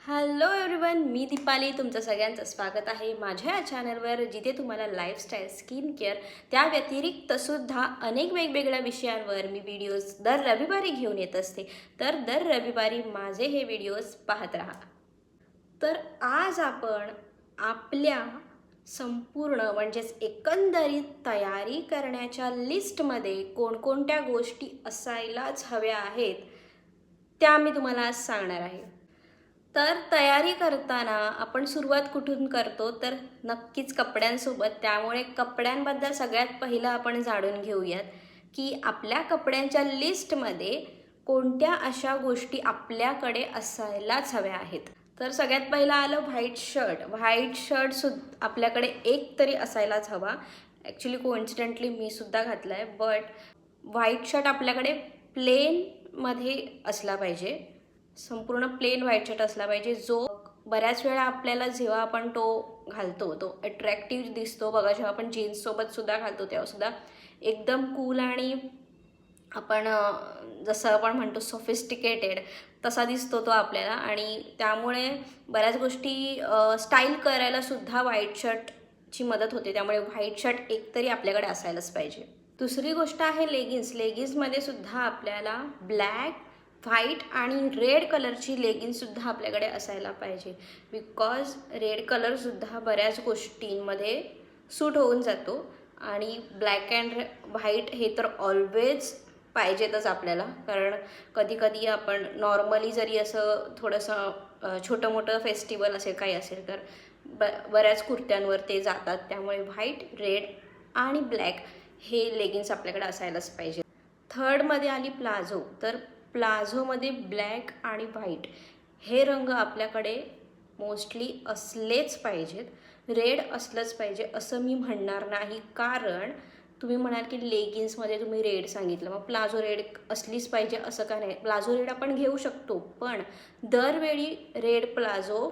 Hello everyone, मी दीपाली. तुमचं सगळ्यांचं स्वागत आहे माझ्या या चॅनलवर, जिथे तुम्हाला लाईफस्टाईल, स्किन केअर त्या व्यतिरिक्तसुद्धा अनेक वेगवेगळ्या विषयांवर मी व्हिडिओज दर रविवारी घेऊन येत असते. तर दर रविवारी माझे हे व्हिडिओज पाहत राहा. तर आज आपण आपल्या संपूर्ण म्हणजेच एकंदरीत तयारी करण्याच्या लिस्टमध्ये कोणकोणत्या गोष्टी असायलाच हव्या आहेत त्या मी तुम्हाला आज सांगणार आहे. तर तयारी करताना आपण सुरुवात कुठून करतो, तर नक्कीच कपड्यांसोबत. त्यामुळे कपड्यांबद्दल सगळ्यात पहिलं आपण जाणून घेऊयात की आपल्या कपड्यांच्या लिस्टमध्ये कोणत्या अशा गोष्टी आपल्याकडे असायलाच हव्या आहेत. तर सगळ्यात पहिलं आलं व्हाईट शर्ट. व्हाईट शर्टसुद्धा आपल्याकडे एक तरी असायलाच हवा. ॲक्च्युली कोइन्सिडेंटली मी सुद्धा घातला आहे, बट व्हाईट शर्ट आपल्याकडे प्लेनमध्ये असला पाहिजे. संपूर्ण प्लेन व्हाईट शर्ट असला पाहिजे, जो बऱ्याच वेळा आपल्याला जेव्हा आपण तो घालतो तो अट्रॅक्टिव्ह दिसतो बघा. जेव्हा आपण जीन्ससोबत सुद्धा घालतो तेव्हासुद्धा एकदम कूल आणि आपण जसं आपण म्हणतो सोफिस्टिकेटेड तसा दिसतो तो आपल्याला. आणि त्यामुळे बऱ्याच गोष्टी स्टाईल करायला सुद्धा व्हाईट शर्टची मदत होते. त्यामुळे व्हाईट शर्ट एक तरी आपल्याकडे असायलाच पाहिजे. दुसरी गोष्ट आहे लेगिन्स. लेगिन्समध्ये सुद्धा आपल्याला ब्लॅक, व्हाईट आणि रेड कलरची लेगिन्ससुद्धा आपल्याकडे असायला पाहिजे. बिकॉज रेड कलरसुद्धा बऱ्याच गोष्टींमध्ये सूट होऊन जातो. आणि ब्लॅक अँड व्हाईट हे तर ऑलवेज पाहिजेतच आपल्याला. कारण कधीकधी आपण नॉर्मली जरी असं थोडंसं छोटं मोठं फेस्टिवल असेल काही असेल तर बऱ्याच कुर्त्यांवर ते जातात. त्यामुळे व्हाईट, रेड आणि ब्लॅक हे लेगिन्स आपल्याकडे असायलाच पाहिजे. थर्डमध्ये आली प्लाझो. तर प्लाझोमध्ये ब्लॅक आणि व्हाईट हे रंग आपल्याकडे मोस्टली असलेच पाहिजेत. रेड असलंच पाहिजे असं मी म्हणणार नाही, कारण तुम्ही म्हणाल की लेगिन्समध्ये तुम्ही रेड सांगितलं, मग प्लाझो रेड असलीच पाहिजे असं का नाही. प्लाझो रेड आपण घेऊ शकतो, पण दरवेळी रेड प्लाझो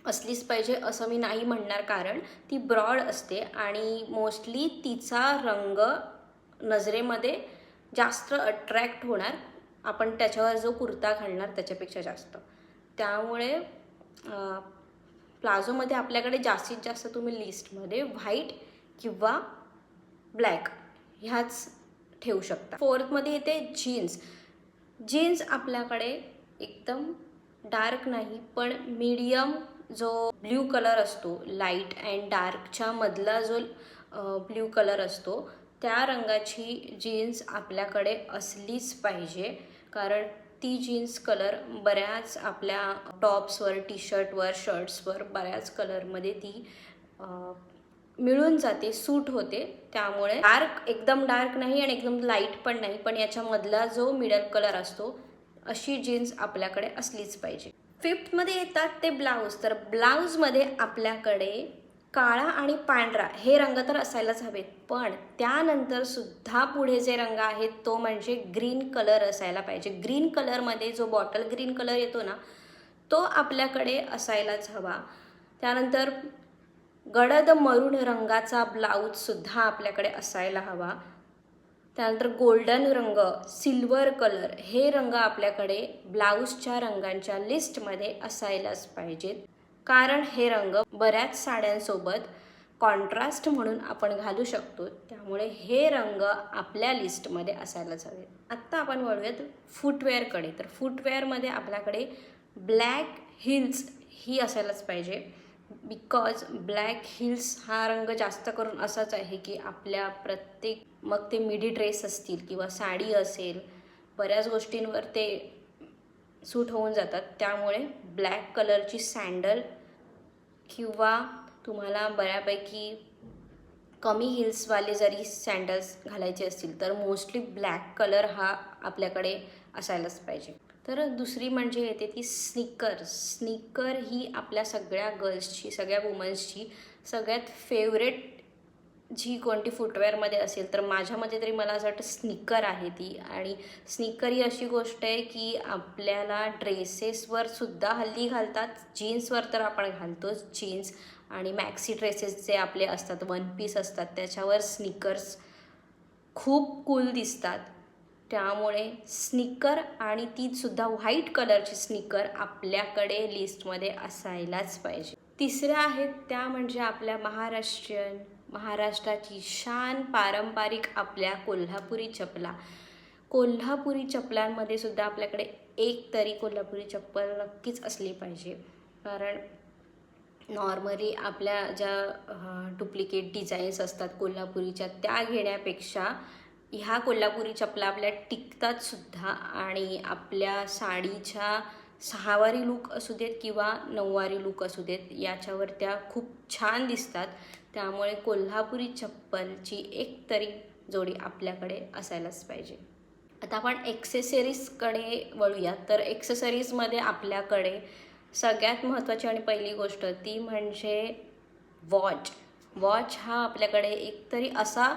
असलीच पाहिजे असं मी नाही म्हणणार, कारण ती ब्रॉड असते आणि मोस्टली तिचा रंग नजरेमध्ये जास्त अट्रॅक्ट होणार आपण त्याच्यावर जो कुर्ता घालणार त्याच्यापेक्षा जास्त. त्यामुळे प्लाझोमध्ये आपल्याकडे जास्तीत जास्त तुम्ही लिस्टमध्ये व्हाईट किंवा ब्लॅक ह्याच ठेवू शकता. फोर्थमध्ये येते जीन्स. जीन्स आपल्याकडे एकदम डार्क नाही, पण मीडियम जो ब्ल्यू कलर असतो, लाईट अँड डार्कच्या मधला जो ब्ल्यू कलर असतो त्या रंगाची जीन्स आपल्याकडे असलीच पाहिजे. कारण ती जीन्स कलर बऱ्याच आपल्या टॉप्सवर, टी शर्टवर, शर्ट्सवर बऱ्याच कलरमध्ये ती मिळून जाते, सूट होते. त्यामुळे डार्क, एकदम डार्क नाही आणि एकदम लाईट पण नाही, पण याच्यामधला जो मिडल कलर असतो अशी जीन्स आपल्याकडे असलीच पाहिजे. फिफ्थमध्ये येतात ते ब्लाऊज. तर ब्लाऊजमध्ये आपल्याकडे काळा आणि पांढरा हे रंग तर असायलाच हवेत, पण त्यानंतर सुद्धा पुढे जे रंग आहेत तो म्हणजे ग्रीन कलर असायला पाहिजे. ग्रीन कलरमध्ये जो बॉटल ग्रीन कलर येतो ना, तो आपल्याकडे असायलाच हवा. त्यानंतर गडद मरून रंगाचा ब्लाऊजसुद्धा आपल्याकडे असायला हवा. त्यानंतर गोल्डन रंग, सिल्वर कलर हे रंग आपल्याकडे ब्लाऊजच्या रंगांच्या लिस्टमध्ये असायलाच पाहिजेत. कारण हे रंग बऱ्याच साड्यांसोबत कॉन्ट्रास्ट म्हणून आपण घालू शकतो. त्यामुळे हे रंग आपल्या लिस्टमध्ये असायलाच हवे. आत्ता आपण वळूयात फुटवेअरकडे. तर फुटवेअरमध्ये आपल्याकडे ब्लॅक हिल्स ही असायलाच पाहिजे. बिकॉज ब्लॅक हिल्स हा रंग जास्त करून असाच आहे की आपल्या प्रत्येक, मग ते मिडी ड्रेस असतील किंवा साडी असेल, बऱ्याच गोष्टींवर ते सूट होऊन जातात. त्यामुळे ब्लॅक कलरची सँडल किंवा तुम्हाला बऱ्यापैकी कमी हिल्सवाले जरी सँडल्स घालायचे असतील तर मोस्टली ब्लॅक कलर हा आपल्याकडे असायलाच पाहिजे. तर दुसरी म्हणजे येते ती स्निकर. स्निकर ही आपल्या सगळ्या गर्ल्सची, सगळ्या वुमन्सची सगळ्यात फेवरेट जी कोणती फुटवेअरमध्ये असेल तर माझ्यामध्ये तरी मला असं वाटतं स्निकर आहे ती. आणि स्निकर ही अशी गोष्ट आहे की आपल्याला ड्रेसेसवर सुद्धा हल्ली घालतात. जीन्सवर तर आपण घालतोच, जीन्स आणि मॅक्सी ड्रेसेस जे आपले असतात, वन पीस असतात, त्याच्यावर स्निकर्स खूप कूल दिसतात. त्यामुळे स्निकर आणि तीसुद्धा व्हाईट कलरची स्निकर आपल्याकडे लिस्टमध्ये असायलाच पाहिजे. तिसऱ्या आहेत त्या म्हणजे आपल्या महाराष्ट्राची शान पारंपरिक आपल्या कोल्हापुरी चपला. कोल्हापुरी चपलांमध्ये सुद्धा आपल्याकडे एक तरी कोल्हापुरी चप्पल नक्कीच असली पाहिजे. कारण नॉर्मली आपल्या ज्या डुप्लिकेट डिझाईन्स असतात कोल्हापुरीच्या त्या घेण्यापेक्षा ह्या कोल्हापुरी चपला आपल्या टिकतात सुद्धा आणि आपल्या साडीच्या 6वारी लूक असू देत किंवा 9वारी लूक असू देत याच्यावर त्या खूप छान दिसतात. त्यामुळे कोल्हापुरी चप्पलची एक तरी जोडी आपल्याकडे असायलाच पाहिजे. आता आपण एक्सेसरीजकडे वळूया. तर एक्सेसरीजमध्ये आपल्याकडे सगळ्यात महत्त्वाची आणि पहिली गोष्ट ती म्हणजे वॉच हा आपल्याकडे एकतरी असा,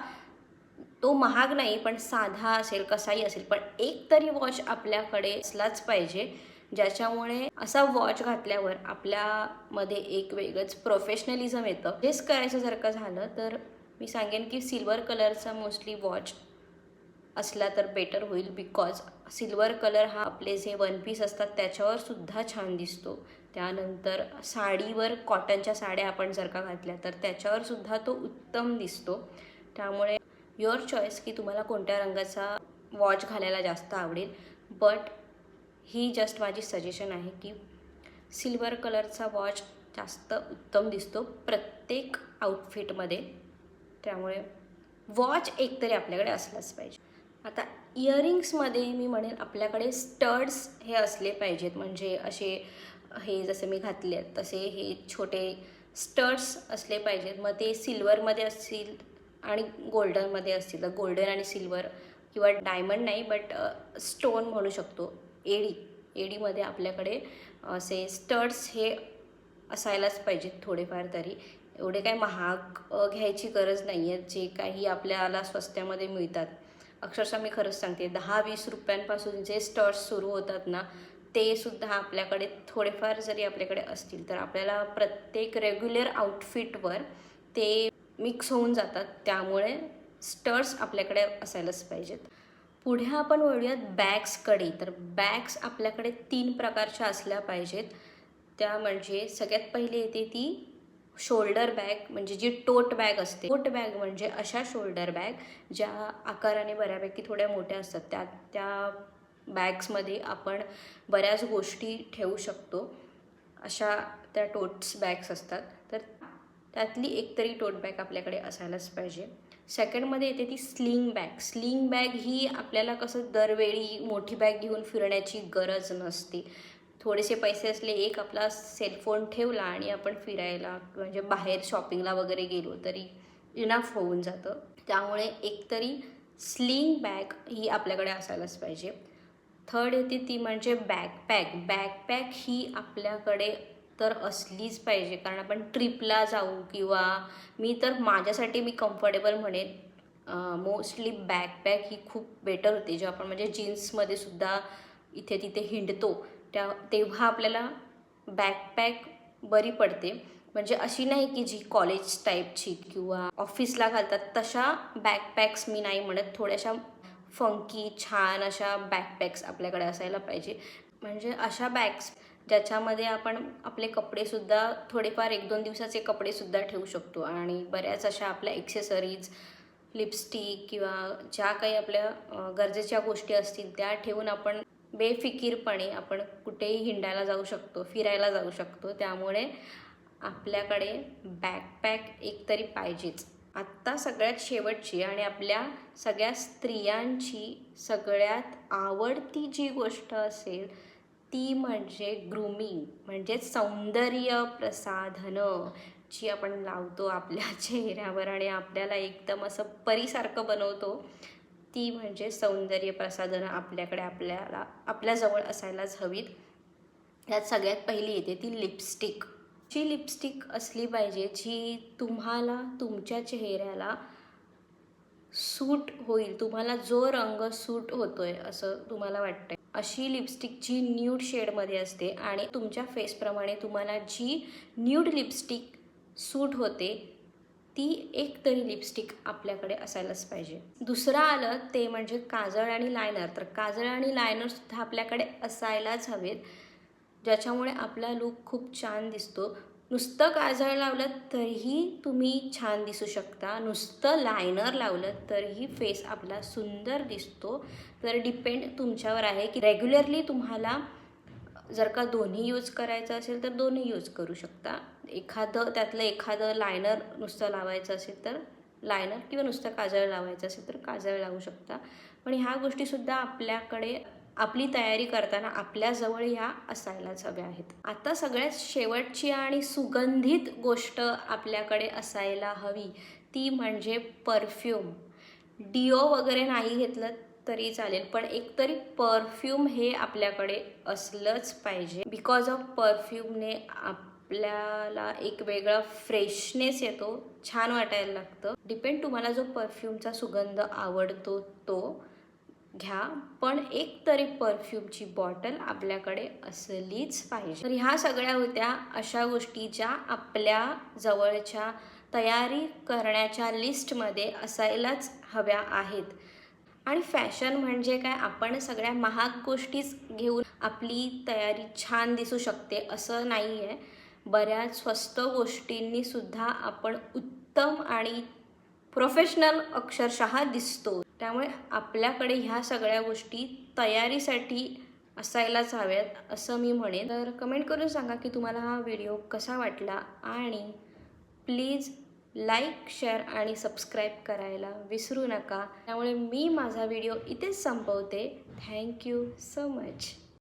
तो महाग नाही पण साधा असेल कसाही असेल पण एक तरी वॉच आपल्याकडे असलाच पाहिजे, ज्याच्यामुळे असा वॉच घातल्यावर आपल्यामध्ये एक वेगळंच प्रोफेशनलिझम येतं. हेच करायचं जर का झालं तर मी सांगेन की सिल्वर कलरचा मोस्टली वॉच असला तर बेटर होईल. बिकॉज सिल्वर कलर हा आपले जे वन पीस असतात त्याच्यावर सुद्धा छान दिसतो. त्यानंतर साडीवर कॉटनच्या साड्या आपण जर का घातल्या तर त्याच्यावर सुद्धा तो उत्तम दिसतो. त्यामुळे युअर चॉईस की तुम्हाला कोणत्या रंगाचा वॉच घालायला जास्त आवडेल. बट ही जस्ट माझी सजेशन आहे की सिल्वर कलरचा वॉच जास्त उत्तम दिसतो प्रत्येक आउटफिटमध्ये. त्यामुळे वॉच एकतरी आपल्याकडे असलाच पाहिजे. आता इयरिंग्समध्ये मी म्हणेन आपल्याकडे स्टड्स हे असले पाहिजेत. म्हणजे असे हे जसे मी घातले आहेत तसे हे छोटे स्टड्स असले पाहिजेत. मग ते सिल्वरमध्ये असतील आणि गोल्डनमध्ये असतील. गोल्डन आणि सिल्वर किंवा डायमंड नाही बट स्टोन म्हणू शकतो. एडीमध्ये आपल्याकडे असे स्टड्स हे असायलाच पाहिजेत थोडेफार तरी. एवढे काही महाग घ्यायची गरज नाही आहे. जे काही आपल्याला स्वस्त्यामध्ये मिळतात, अक्षरशः मी खरंच सांगते 10-20 रुपयांपासून जे स्टड्स सुरू होतात ना ते सुद्धा आपल्याकडे थोडेफार जरी आपल्याकडे असतील तर आपल्याला प्रत्येक रेग्युलर आउटफिटवर ते मिक्स होऊन जातात. त्यामुळे स्टड्स आपल्याकडे असायलाच पाहिजेत. पुढे आपण वळूयात बॅग्सकडे. तर बॅग्स आपल्याकडे 3 प्रकारच्या असल्या पाहिजेत. त्या म्हणजे सगळ्यात पहिले येते ती शोल्डर बॅग, म्हणजे जी टोट बॅग असते. टोट बॅग म्हणजे अशा शोल्डर बॅग ज्या आकाराने बऱ्यापैकी थोड्या मोठ्या असतात. त्या बॅग्समध्ये आपण बऱ्याच गोष्टी ठेवू शकतो. अशा त्या टोट्स बॅग्स असतात. तर त्यातली एकतरी टोट बॅग आपल्याकडे असायलाच पाहिजे. सेकंडमध्ये येते ती स्लिंग बॅग. स्लिंग बॅग ही आपल्याला कसं दरवेळी मोठी बॅग घेऊन फिरण्याची गरज नसते. थोडेसे पैसे असले, एक आपला सेलफोन ठेवला आणि आपण फिरायला म्हणजे बाहेर शॉपिंगला वगैरे गेलो तरी इनफ होऊन जातं. त्यामुळे एकतरी स्लिंग बॅग ही आपल्याकडे असायलाच पाहिजे. थर्ड येते ती म्हणजे बॅकपॅक ही आपल्याकडे तर असलीच पाहिजे. कारण आपण ट्रिपला जाऊ किंवा माझ्यासाठी मी कम्फर्टेबल म्हणेन मोस्टली बॅकपॅक ही खूप बेटर होते. जेव्हा आपण म्हणजे जीन्समध्ये सुद्धा इथे तिथे हिंडतो तेव्हा आपल्याला बॅकपॅक बरी पडते. म्हणजे अशी नाही की जी कॉलेज टाईपची किंवा ऑफिसला घालतात तशा बॅकपॅक्स मी नाही म्हणत. थोड्याशा फंकी छान अशा बॅकपॅक्स आपल्याकडे असायला पाहिजे. म्हणजे अशा बॅग्स ज्याच्यामध्ये आपण आपले कपडेसुद्धा थोडेफार 1-2 दिवसाचे कपडेसुद्धा ठेवू शकतो आणि बऱ्याच अशा आपल्या एक्सेसरीज, लिपस्टिक किंवा ज्या काही आपल्या गरजेच्या गोष्टी असतील त्या ठेवून आपण बेफिकीरपणे आपण कुठेही हिंडायला जाऊ शकतो, फिरायला जाऊ शकतो. त्यामुळे आपल्याकडे बॅकपॅक एकतरी पाहिजेच. आत्ता सगळ्यात शेवटची आणि आपल्या सगळ्या स्त्रियांची सगळ्यात आवडती जी गोष्ट असेल ती म्हणजे ग्रूमिंग, म्हणजे सौंदर्य प्रसाधनं जी आपण लावतो आपल्या चेहऱ्यावर आणि आपल्याला एकदम असं परीसारखं बनवतो. ती म्हणजे सौंदर्य प्रसाधनं आपल्याकडे आपल्याजवळ असायलाच हवीत. यात सगळ्यात पहिली येते ती लिपस्टिक. जी लिपस्टिक असली पाहिजे जी तुम्हाला तुमच्या चेहऱ्याला सूट होईल. तुम्हाला जो रंग सूट होतोय असं तुम्हाला वाटतंय अशी लिपस्टिक जी न्यूड शेडमध्ये असते आणि तुमच्या फेसप्रमाणे तुम्हाला जी न्यूड लिपस्टिक सूट होते ती एक तरी लिपस्टिक आपल्याकडे असायलाच पाहिजे. दुसरं आलं ते म्हणजे काजळ आणि लायनर. तर काजळ आणि लायनरसुद्धा आपल्याकडे असायलाच हवेत, ज्याच्यामुळे आपला लूक खूप छान दिसतो. नुसतं काजळ लावलं तरीही तुम्ही छान दिसू शकता, नुसतं लायनर लावलं तरीही फेस आपला सुंदर दिसतो. तर डिपेंड तुमच्यावर आहे की रेग्युलरली तुम्हाला जर का दोन्ही यूज करायचं असेल तर दोन्ही यूज करू शकता. त्यातलं एखादं लायनर नुसतं लावायचं असेल तर लायनर, किंवा नुसतं काजळ लावायचं असेल तर काजळ लावू शकता. पण ह्या गोष्टीसुद्धा आपल्याकडे आपली तयारी करताना आपल्याजवळ ह्या असायलाच हव्या आहेत. आता सगळ्यात शेवटची आणि सुगंधित गोष्ट आपल्याकडे असायला हवी ती म्हणजे परफ्यूम. डिओ वगैरे नाही घेतलं तरी चालेल, पण एकतरी परफ्यूम हे आपल्याकडे असलंच पाहिजे. बिकॉज ऑफ परफ्यूमने आपल्याला एक वेगळा फ्रेशनेस येतो, छान वाटायला लागतं. डिपेंड तुम्हाला जो परफ्यूमचा सुगंध आवडतो तो घ्या, पण एक तरी परफ्यूमची बॉटल आपल्याकडे असलीच पाहिजे. तर ह्या सगळ्या होत्या अशा गोष्टी ज्या आपल्या जवळच्या तयारी करण्याच्या लिस्टमध्ये असायलाच हव्या आहेत. आणि फॅशन म्हणजे काय, आपण सगळ्या महाग गोष्टीच घेऊन आपली तयारी छान दिसू शकते असं नाही आहे. बऱ्याच स्वस्त गोष्टींनी सुद्धा आपण उत्तम आणि प्रोफेशनल अक्षरशः दिसतो. त्यामुळे आपल्याकडे ह्या सगळ्या गोष्टी तयारीसाठी असायलाच हव्यात असं मी म्हणेन. तर कमेंट करून सांगा की तुम्हाला हा व्हिडिओ कसा वाटला, आणि प्लीज लाईक, शेअर आणि सबस्क्राईब करायला विसरू नका. त्यामुळे मी माझा व्हिडिओ इथेच संपवते. Thank you so much.